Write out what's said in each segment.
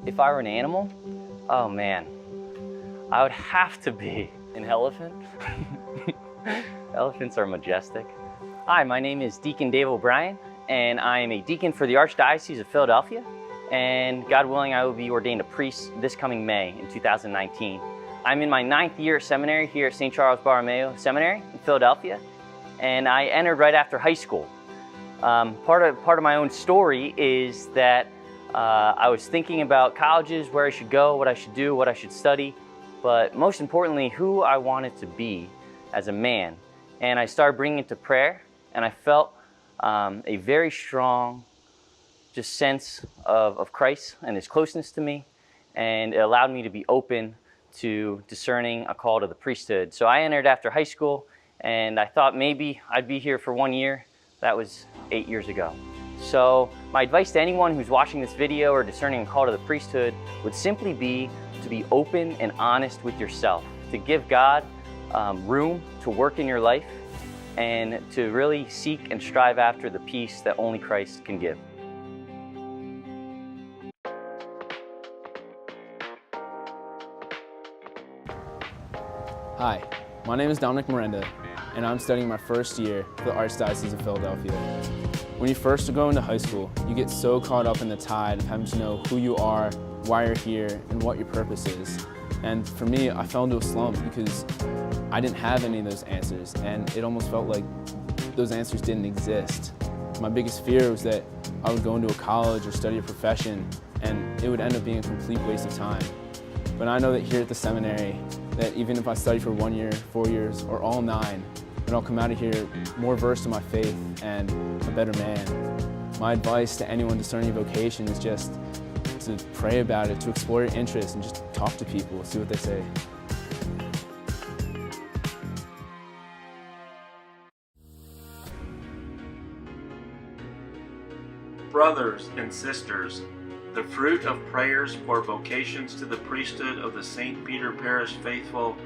If I were an animal, oh man, I would have to be an elephant. Elephants are majestic. Hi, my name is Deacon Dave O'Brien, and I am a deacon for the Archdiocese of Philadelphia. And God willing, I will be ordained a priest this coming May in 2019. I'm in my 9th year of seminary here at St. Charles Borromeo Seminary in Philadelphia, and I entered right after high school. Part of my own story is that I was thinking about colleges, where I should go, what I should do, what I should study, but most importantly, who I wanted to be as a man. And I started bringing it to prayer, and I felt a very strong just sense of Christ and His closeness to me, and it allowed me to be open to discerning a call to the priesthood. So I entered after high school, and I thought maybe I'd be here for 1 year. That was 8 years ago. So my advice to anyone who's watching this video or discerning a call to the priesthood would simply be to be open and honest with yourself, to give God room to work in your life, and to really seek and strive after the peace that only Christ can give. Hi, my name is Dominic Miranda, and I'm studying my first year for the Archdiocese of Philadelphia. When you first go into high school, you get so caught up in the tide of having to know who you are, why you're here, and what your purpose is. And for me, I fell into a slump because I didn't have any of those answers, and it almost felt like those answers didn't exist. My biggest fear was that I would go into a college or study a profession, and it would end up being a complete waste of time. But I know that here at the seminary, that even if I study for 1 year, 4 years, or all 9, then I'll come out of here more versed in my faith and a better man. My advice to anyone discerning vocation is just to pray about it, to explore your interests, and just talk to people, see what they say. Brothers and sisters, the fruit of prayers for vocations to the priesthood of the St. Peter Parish faithful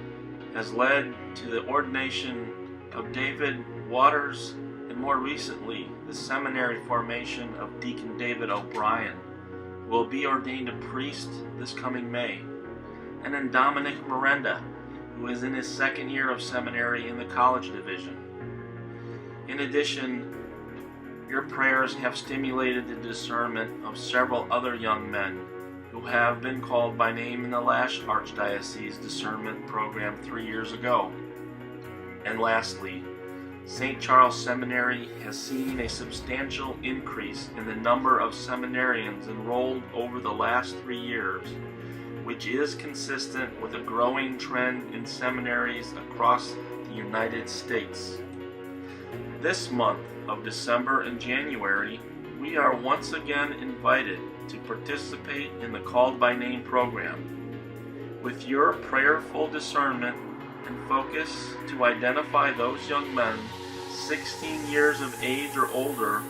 has led to the ordination of David Waters, and more recently, the seminary formation of Deacon David O'Brien, who will be ordained a priest this coming May, and then Dominic Miranda, who is in his 2nd year of seminary in the college division. In addition, your prayers have stimulated the discernment of several other young men who have been called by name in the last Archdiocese discernment program 3 years ago. And lastly, St. Charles Seminary has seen a substantial increase in the number of seminarians enrolled over the last 3 years, which is consistent with a growing trend in seminaries across the United States. This month of December and January, we are once again invited to participate in the Called by Name program. With your prayerful discernment and focus to identify those young men 16 years of age or older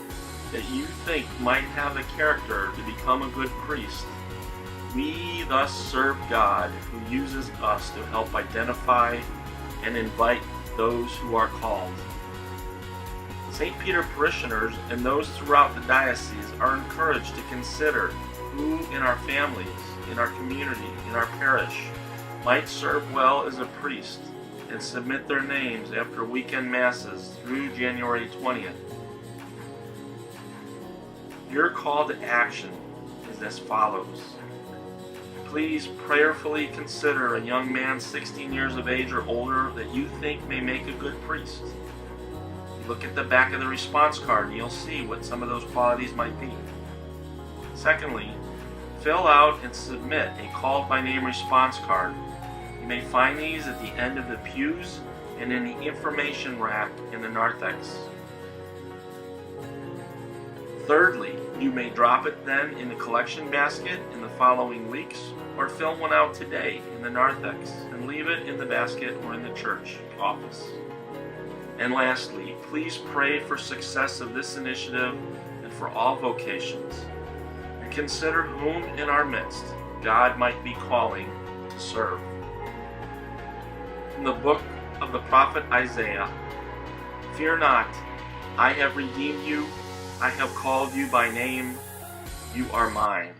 that you think might have the character to become a good priest, we thus serve God, who uses us to help identify and invite those who are called. St. Peter parishioners and those throughout the diocese are encouraged to consider who in our families, in our community, in our parish might serve well as a priest, and submit their names after weekend masses through January 20th. Your call to action is as follows. Please prayerfully consider a young man 16 years of age or older that you think may make a good priest. Look at the back of the response card and you'll see what some of those qualities might be. Secondly, fill out and submit a called by name response card. You may find these at the end of the pews and in the information rack in the narthex. Thirdly, you may drop it then in the collection basket in the following weeks, or fill one out today in the narthex and leave it in the basket or in the church office. And lastly, please pray for success of this initiative and for all vocations. And consider whom in our midst God might be calling to serve. From the book of the prophet Isaiah, "Fear not, I have redeemed you, I have called you by name, you are mine."